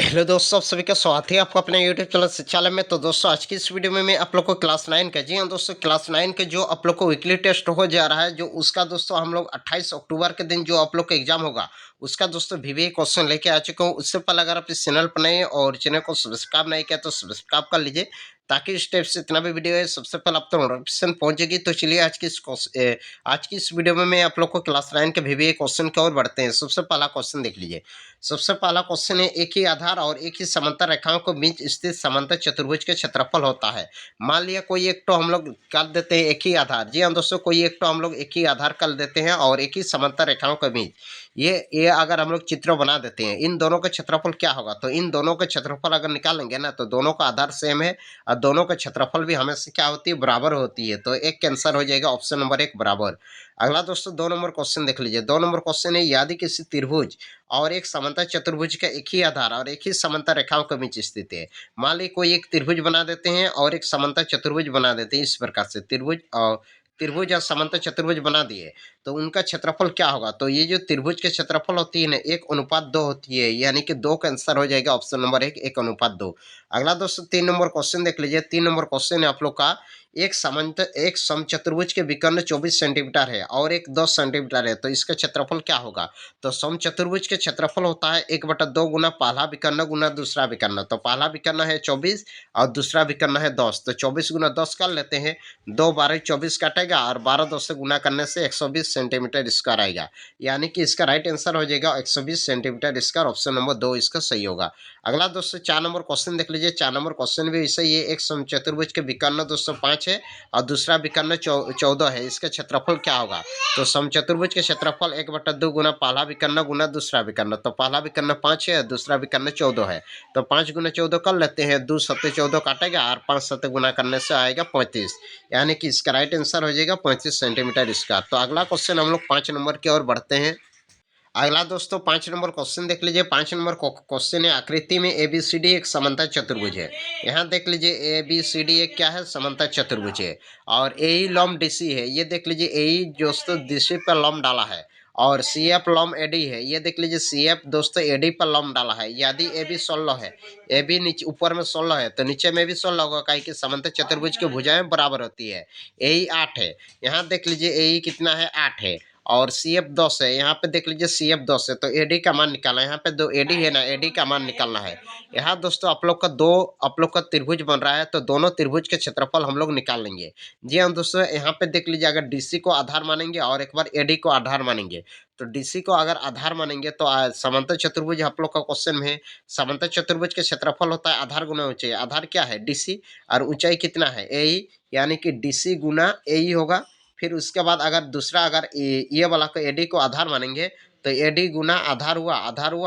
Hello दोस्तों, आप सभी का स्वागत है आपको अपने यूट्यूब चैनल शिक्षालय में। तो दोस्तों, आज की इस वीडियो में मैं आप लोग को क्लास 9 का, जी हाँ दोस्तों, क्लास 9 के जो आप लोग को वीकली टेस्ट हो जा रहा है, जो उसका दोस्तों हम लोग 28 अक्टूबर के दिन जो आप लोग का एग्जाम होगा, उसका दोस्तों वीवीए क्वेश्चन लेके आ चुका हूँ। उससे पहले अगर आप इस चैनल पर नए हैं और चैनल को सब्सक्राइब नहीं किया तो सब्सक्राइब कर लीजिए, ताकि इस टाइप से इतना भी वीडियो है सबसे पहले आप तक नोटिफिकेशन पहुंचेगी। तो चलिए आज की इस वीडियो में मैं आप लोग को क्लास 9 के वीवीए क्वेश्चन की ओर बढ़ते हैं। सबसे पहला क्वेश्चन देख लीजिए। सबसे पहला क्वेश्चन है, एक ही आधार और एक ही समांतर रेखाओं के बीच स्थित समांतर चतुर्भुज के क्षेत्रफल होता है। मान लिया कोई एक तो हम लोग कर देते हैं एक ही आधार, जी हाँ दोस्तों, कोई एक तो हम लोग एक ही आधार कर देते हैं और एक ही समांतर रेखाओं के बीच ये अगर हम लोग चित्र बना देते हैं, इन दोनों का क्षेत्रफल क्या होगा। तो इन दोनों का क्षेत्रफल अगर निकालेंगे ना, तो दोनों का आधार सेम है और दोनों का क्षेत्रफल भी हमेशा क्या होती है, बराबर होती है। तो एक आंसर हो जाएगा ऑप्शन नंबर 1 बराबर। अगला दोस्तों 2 नंबर क्वेश्चन देख लीजिए। 2 नंबर क्वेश्चन है, यदि किसी त्रिभुज और एक समांतर चतुर्भुज का एक ही आधार और एक ही समांतर रेखाओं के बीच स्थित है। मान ली कोई एक त्रिभुज बना देते हैं और एक समांतर चतुर्भुज बना देते हैं। इस प्रकार से त्रिभुज और समांतर चतुर्भुज बना दिए, तो उनका क्षेत्रफल क्या होगा। तो ये जो त्रिभुज के क्षेत्रफल होती है ना, 1:2 होती है, यानी कि 2 का आंसर हो जाएगा ऑप्शन नंबर 1, 1:2। अगला दोस्तों 3 नंबर क्वेश्चन देख लीजिए। 3 नंबर क्वेश्चन है आप लोग का, एक समचतुर्भुज के विकर्ण 24 सेंटीमीटर है और एक 10 सेंटीमीटर है, तो इसका क्षेत्रफल क्या होगा। तो समचतुर्भुज के क्षेत्रफल होता है 1/2 गुना पहला विकर्ण गुना दूसरा विकर्ण। तो पहला विकर्ण है 24 और दूसरा विकर्ण है 10। तो 24 गुना 10 कर लेते हैं, 2 12 24 काटेगा और 12 10 से गुना करने से 120 सेंटीमीटर स्क्वायर आएगा, यानी कि इसका राइट आंसर हो जाएगा 120 सेंटीमीटर स्क्वायर। ऑप्शन नंबर 2 इसका सही होगा। अगला दोस्तों 4 नंबर क्वेश्चन देख लीजिए। 4 नंबर क्वेश्चन भी ऐसे ही है, एक समचतुर्भुज के विकर्ण दोस्तों 5 है और दूसरा विकर्ण 14 है, इसका क्षेत्रफल क्या होगा। तो समचतुर्भुज के क्षेत्रफल 1/2 गुना पहला विकर्ण गुना दूसरा विकर्ण। तो पहला विकर्ण 5 है, दूसरा विकर्ण 14 है, तो 5 गुना 14 कर लेते हैं, 2 7 14 काटेगा और 5 7 गुना करने से आएगा 35, यानी कि इसका राइट आंसर हो जाएगा 35 सेंटीमीटर स्क्वायर। तो अगला क्वेश्चन हम लोग 5 नंबर की ओर बढ़ते हैं। अगला दोस्तों 5 नंबर क्वेश्चन देख लीजिए। 5 नंबर क्वेश्चन है, आकृति में एबीसीडी एक समांतर चतुर्भुज है। यहाँ देख लीजिए एबीसीडी एक क्या है, समांतर चतुर्भुज है और एई लंब डीसी है। ये देख लीजिए एई दोस्तों डीसी पर लंब डाला है और सी एफ लंब एडी है। ये देख लीजिए सी एफ दोस्तों एडी पर लंब डाला है। यदि ए बी 16 है, ए बी नीचे ऊपर में 16 है, तो नीचे में भी 16 होगा, काहे कि समांतर चतुर्भुज की भुजाएं बराबर होती है। एई 8 है, यहाँ देख लीजिए एई कितना है, 8 है और सी एफ 10 है। यहाँ पे देख लीजिए सी एफ 10 है, तो एडी का मान निकालना है। यहाँ पे दो एडी है ना, एडी का मान निकालना है। यहाँ दोस्तों आप लोग का त्रिभुज बन रहा है, तो दोनों त्रिभुज के क्षेत्रफल हम लोग निकाल लेंगे। जी हाँ दोस्तों, यहाँ पे देख लीजिए, अगर डीसी को आधार मानेंगे और एक बार एडी को आधार मानेंगे, तो डीसी को अगर आधार मानेंगे तो समांतर चतुर्भुज आप लोग का क्वेश्चन में है। समांतर चतुर्भुज के क्षेत्रफल होता है आधार गुना ऊंचाई। आधार क्या है, डीसी, और ऊंचाई कितना है, एई, यानी कि डीसी गुना एई होगा। फिर उसके बाद अगर दूसरा अगर ये वाला को एडी को आधार मानेंगे, तो एडी गुना आधार हुआ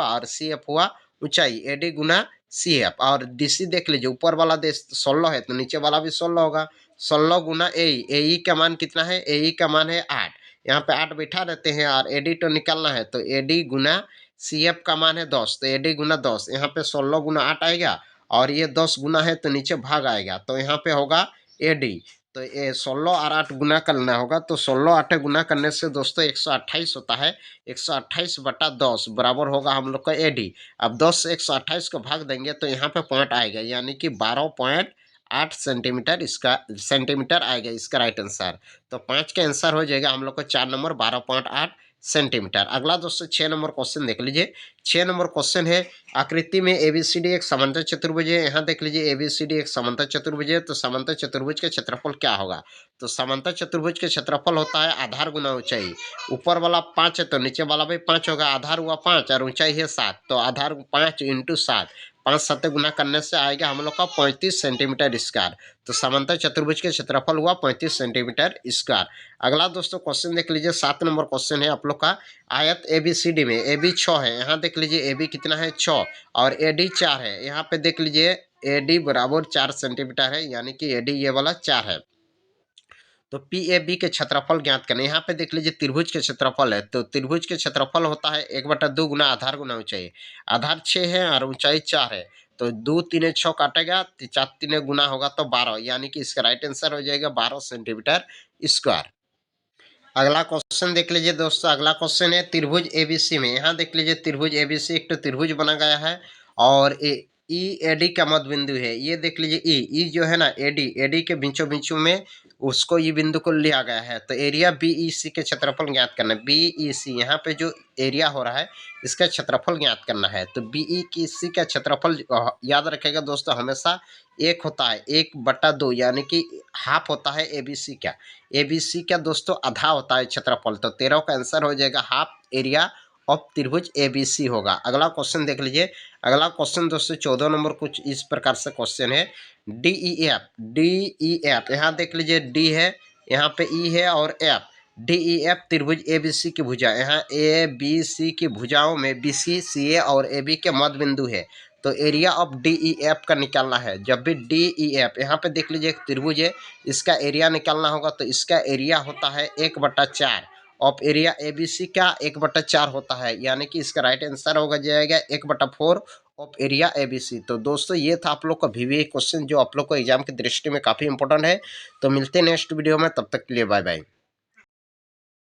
और सी एफ हुआ ऊंचाई, एडी गुना सी एफ। और डीसी देख लीजिए, ऊपर वाला देश 16 है, तो नीचे वाला भी 16 होगा। 16 गुना एई, एई का मान कितना है, एई का मान है 8। यहाँ पे 8 बैठा रहते हैं और एडी तो निकालना है, तो एडी गुना सी एफ का मान है 10, तो एडी गुना 10। यहाँ पे 16 गुना 8 आएगा और ये 10 गुना है, तो नीचे भाग आएगा, तो यहाँ पे होगा एडी। तो ये 16 और 8 गुना करना होगा, तो 16 8 गुना करने से दोस्तों 128 होता है। 128/10 बराबर होगा हम लोग का एडी। अब 10 से 128 को भाग देंगे तो यहाँ पे पॉइंट आएगा, यानी कि 12.8 सेंटीमीटर आएगा इसका राइट आंसर। तो 5 का आंसर हो जाएगा हम लोग का 4 नंबर 12.8 सेंटीमीटर। अगला दोस्तों 6 नंबर क्वेश्चन देख लीजिए। 6 नंबर क्वेश्चन है, आकृति में एबीसीडी एक समांतर चतुर्भुज है। यहाँ देख लीजिए एबीसीडी एक समांतर चतुर्भुज है, तो समांतर चतुर्भुज के क्षेत्रफल क्या होगा। तो समांतर चतुर्भुज के क्षेत्रफल होता है आधार गुना ऊंचाई। ऊपर वाला 5 है, तो नीचे वाला भी 5 होगा। आधार हुआ 5 और ऊंचाई है 7, तो आधार 5 × 7, 5 7 गुना करने से आएगा हम लोग का 35 सेंटीमीटर स्क्वायर। तो समांतर चतुर्भुज के क्षेत्रफल हुआ 35 सेंटीमीटर स्क्वायर। अगला दोस्तों क्वेश्चन देख लीजिए। 7 नंबर क्वेश्चन है आप लोग का, आयत एबीसीडी में एबी 6 है। यहाँ देख लीजिए एबी कितना है, 6, और एडी 4 है। यहाँ पे देख लीजिए एडी बराबर 4 सेंटीमीटर है, यानी कि एडी ये वाला 4 है। तो पी ए बी के क्षेत्रफल ज्ञात करने। यहाँ पे देख लीजिए त्रिभुज के क्षेत्रफल है, तो त्रिभुज के क्षेत्रफल होता है 1/2 गुना आधार गुना ऊंचाई। आधार 6 है और ऊंचाई 4 है, तो 2 3 6 काटेगा, 4 3 गुना होगा तो 12, यानी कि इसका राइट आंसर हो जाएगा 12 सेंटीमीटर स्क्वायर। अगला क्वेश्चन देख लीजिए दोस्तों। अगला क्वेश्चन है त्रिभुज एबीसी में। यहाँ देख लीजिए त्रिभुज एबीसी एक तो त्रिभुज बना गया है और ई एडी का मध्य बिंदु है, ये देख लीजिए ई जो है ना एडी एडी के बीचों बीचों में उसको ई बिंदु को लिया गया है। तो एरिया बीईसी के क्षेत्रफल ज्ञात करना है। बीईसी यहाँ पे जो एरिया हो रहा है इसका क्षेत्रफल ज्ञात करना है। तो बीईसी का क्षेत्रफल याद रखेगा दोस्तों हमेशा एक होता है 1/2, यानी कि हाफ होता है एबीसी का। एबीसी का दोस्तों आधा होता है क्षेत्रफल। तो 13 का आंसर हो जाएगा हाफ एरिया ऑफ त्रिभुज एबीसी होगा। अगला क्वेश्चन देख लीजिए। अगला क्वेश्चन दोस्तों 14 नंबर कुछ इस प्रकार से क्वेश्चन है। डी ई एफ यहाँ देख लीजिए, डी है, यहाँ पे ई है और एफ। डी ई एफ त्रिभुज ए बी सी की भुजा, यहाँ ए बी सी की भुजाओं में बी सी सी ए और ए बी के मध्य बिंदु है। तो area of D E F का निकालना है। जब भी डी ई एफ यहाँ पे देख लीजिए एक त्रिभुज है, इसका एरिया निकालना होगा। तो इसका एरिया होता है 1/4 of area A B C का 1/4 होता है, यानी कि इसका राइट आंसर होगा जाएगा 1/4 of area A B C. तो दोस्तों ये था आप लोग का वीवीए क्वेश्चन जो आप लोग को एग्जाम की दृष्टि में काफ़ी इंपॉर्टेंट है। तो मिलते हैं नेक्स्ट वीडियो में, तब तक के लिए बाय बाय।